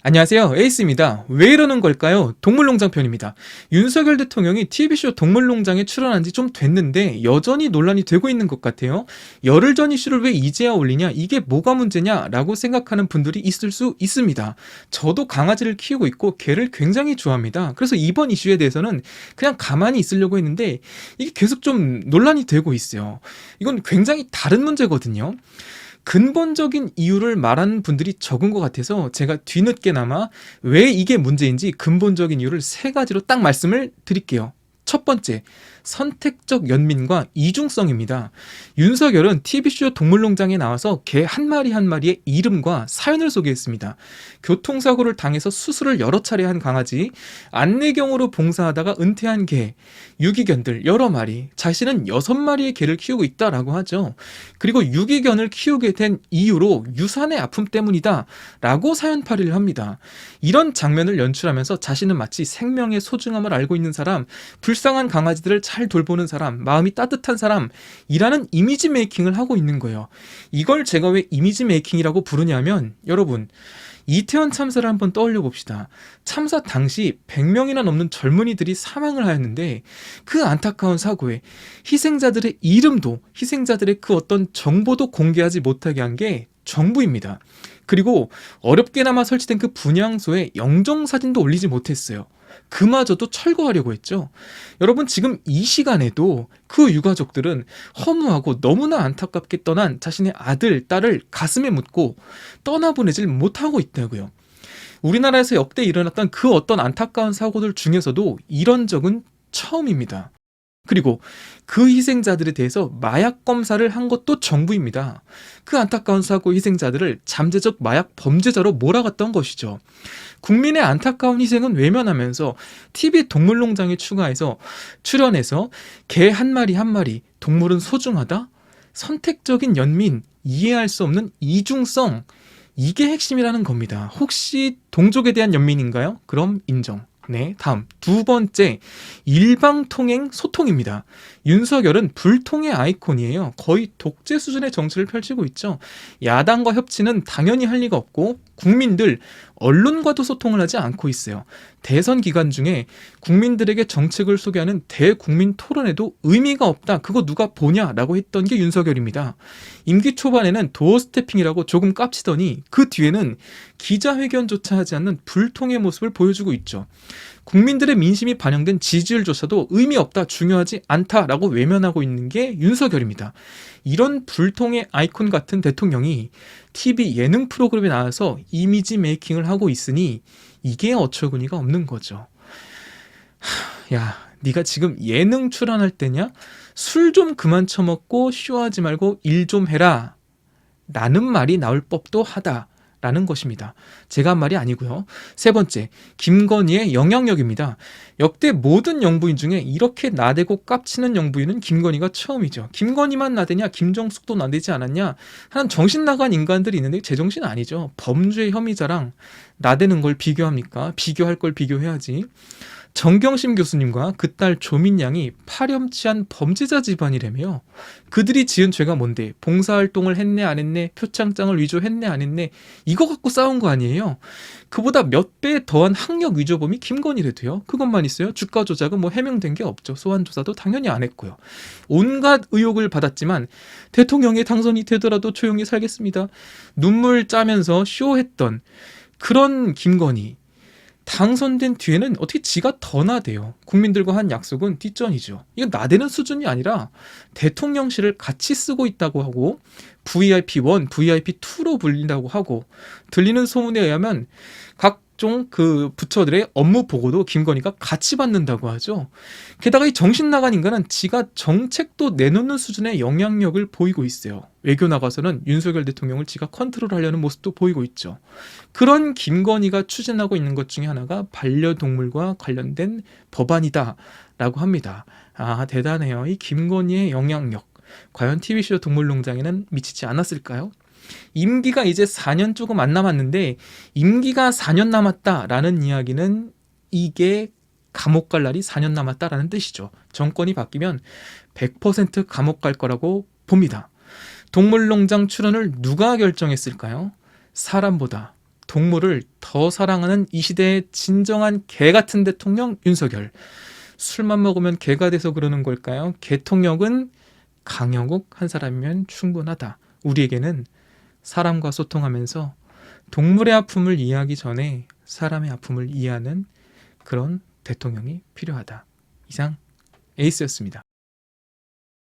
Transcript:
안녕하세요, 에이스입니다. 왜 이러는 걸까요? 동물농장 편입니다. 윤석열 대통령이 TV쇼 동물농장에 출연한 지 좀 됐는데 여전히 논란이 되고 있는 것 같아요. 열흘 전 이슈를 왜 이제야 올리냐, 이게 뭐가 문제냐 라고 생각하는 분들이 있을 수 있습니다. 저도 강아지를 키우고 있고 개를 굉장히 좋아합니다. 그래서 이번 이슈에 대해서는 그냥 가만히 있으려고 했는데 이게 계속 좀 논란이 되고 있어요. 이건 굉장히 다른 문제거든요. 근본적인 이유를 말하는 분들이 적은 것 같아서 제가 뒤늦게나마 왜 이게 문제인지 근본적인 이유를 세 가지로 딱 말씀을 드릴게요. 첫 번째, 선택적 연민과 이중성입니다. 윤석열은 TV쇼 동물농장에 나와서 개 한 마리 한 마리의 이름과 사연을 소개했습니다. 교통사고를 당해서 수술을 여러 차례 한 강아지, 안내경으로 봉사하다가 은퇴한 개, 유기견들 여러 마리, 자신은 6마리의 개를 키우고 있다라고 하죠. 그리고 유기견을 키우게 된 이유로 유산의 아픔 때문이다 라고 사연팔이를 합니다. 이런 장면을 연출하면서 자신은 마치 생명의 소중함을 알고 있는 사람, 불쌍한 강아지들을 잘 돌보는 사람, 마음이 따뜻한 사람이라는 이미지 메이킹을 하고 있는 거예요. 이걸 제가 왜 이미지 메이킹이라고 부르냐면, 여러분, 이태원 참사를 한번 떠올려 봅시다. 참사 당시 100명이나 넘는 젊은이들이 사망을 하였는데 그 안타까운 사고에 희생자들의 이름도, 희생자들의 그 어떤 정보도 공개하지 못하게 한 게 정부입니다. 그리고 어렵게나마 설치된 그 분향소에 영정사진도 올리지 못했어요. 그마저도 철거하려고 했죠. 여러분, 지금 이 시간에도 그 유가족들은 허무하고 너무나 안타깝게 떠난 자신의 아들, 딸을 가슴에 묻고 떠나보내질 못하고 있다고요. 우리나라에서 역대 일어났던 그 어떤 안타까운 사고들 중에서도 이런 적은 처음입니다. 그리고 그 희생자들에 대해서 마약 검사를 한 것도 정부입니다. 그 안타까운 사고 희생자들을 잠재적 마약 범죄자로 몰아갔던 것이죠. 국민의 안타까운 희생은 외면하면서 TV 동물농장에 출연해서 개 한 마리 한 마리, 동물은 소중하다? 선택적인 연민, 이해할 수 없는 이중성, 이게 핵심이라는 겁니다. 혹시 동족에 대한 연민인가요? 그럼 인정. 네, 다음 두 번째, 일방통행 소통입니다. 윤석열은 불통의 아이콘이에요. 거의 독재 수준의 정치를 펼치고 있죠. 야당과 협치는 당연히 할 리가 없고 국민들, 언론과도 소통을 하지 않고 있어요. 대선 기간 중에 국민들에게 정책을 소개하는 대국민 토론에도 의미가 없다, 그거 누가 보냐라고 했던 게 윤석열입니다. 임기 초반에는 도어 스태핑이라고 조금 깝치더니 그 뒤에는 기자회견조차 하지 않는 불통의 모습을 보여주고 있죠. 국민들의 민심이 반영된 지지율조차도 의미 없다, 중요하지 않다라고 외면하고 있는 게 윤석열입니다. 이런 불통의 아이콘 같은 대통령이 TV 예능 프로그램에 나와서 이미지 메이킹을 하고 있으니 이게 어처구니가 없는 거죠. 야, 네가 지금 예능 출연할 때냐? 술 좀 그만 처먹고 쇼하지 말고 일 좀 해라 라는 말이 나올 법도 하다 라는 것입니다. 제가 한 말이 아니고요. 세 번째, 김건희의 영향력입니다. 역대 모든 영부인 중에 이렇게 나대고 깝치는 영부인은 김건희가 처음이죠. 김건희만 나대냐, 김정숙도 나대지 않았냐 하는 정신 나간 인간들이 있는데 제정신 아니죠. 범죄 혐의자랑 나대는 걸 비교합니까? 비교할 걸 비교해야지. 정경심 교수님과 그 딸 조민양이 파렴치한 범죄자 집안이라며요. 그들이 지은 죄가 뭔데? 봉사활동을 했네 안 했네? 표창장을 위조했네 안 했네? 이거 갖고 싸운 거 아니에요? 그보다 몇 배 더한 학력 위조범이 김건희래도요. 그것만 있어요? 주가 조작은 뭐 해명된 게 없죠. 소환 조사도 당연히 안 했고요. 온갖 의혹을 받았지만 대통령이 당선이 되더라도 조용히 살겠습니다. 눈물 짜면서 쇼했던 그런 김건희, 당선된 뒤에는 어떻게 지가 더 나대요. 국민들과 한 약속은 뒷전이죠. 이건 나대는 수준이 아니라 대통령실을 같이 쓰고 있다고 하고 VIP1, VIP2로 불린다고 하고, 들리는 소문에 의하면 각종 그 부처들의 업무 보고도 김건희가 같이 받는다고 하죠. 게다가 이 정신 나간 인간은 지가 정책도 내놓는 수준의 영향력을 보이고 있어요. 외교 나가서는 윤석열 대통령을 지가 컨트롤하려는 모습도 보이고 있죠. 그런 김건희가 추진하고 있는 것 중에 하나가 반려동물과 관련된 법안이다 라고 합니다. 아, 대단해요. 이 김건희의 영향력, 과연 TV쇼 동물농장에는 미치지 않았을까요? 임기가 이제 4년 조금 안 남았는데 임기가 4년 남았다라는 이야기는 이게 감옥 갈 날이 4년 남았다라는 뜻이죠. 정권이 바뀌면 100% 감옥 갈 거라고 봅니다. 동물농장 출연을 누가 결정했을까요? 사람보다 동물을 더 사랑하는 이 시대의 진정한 개 같은 대통령 윤석열. 술만 먹으면 개가 돼서 그러는 걸까요? 개통령은 강영욱 한 사람이면 충분하다. 우리에게는 사람과 소통하면서 동물의 아픔을 이해하기 전에 사람의 아픔을 이해하는 그런 대통령이 필요하다. 이상 에이스였습니다.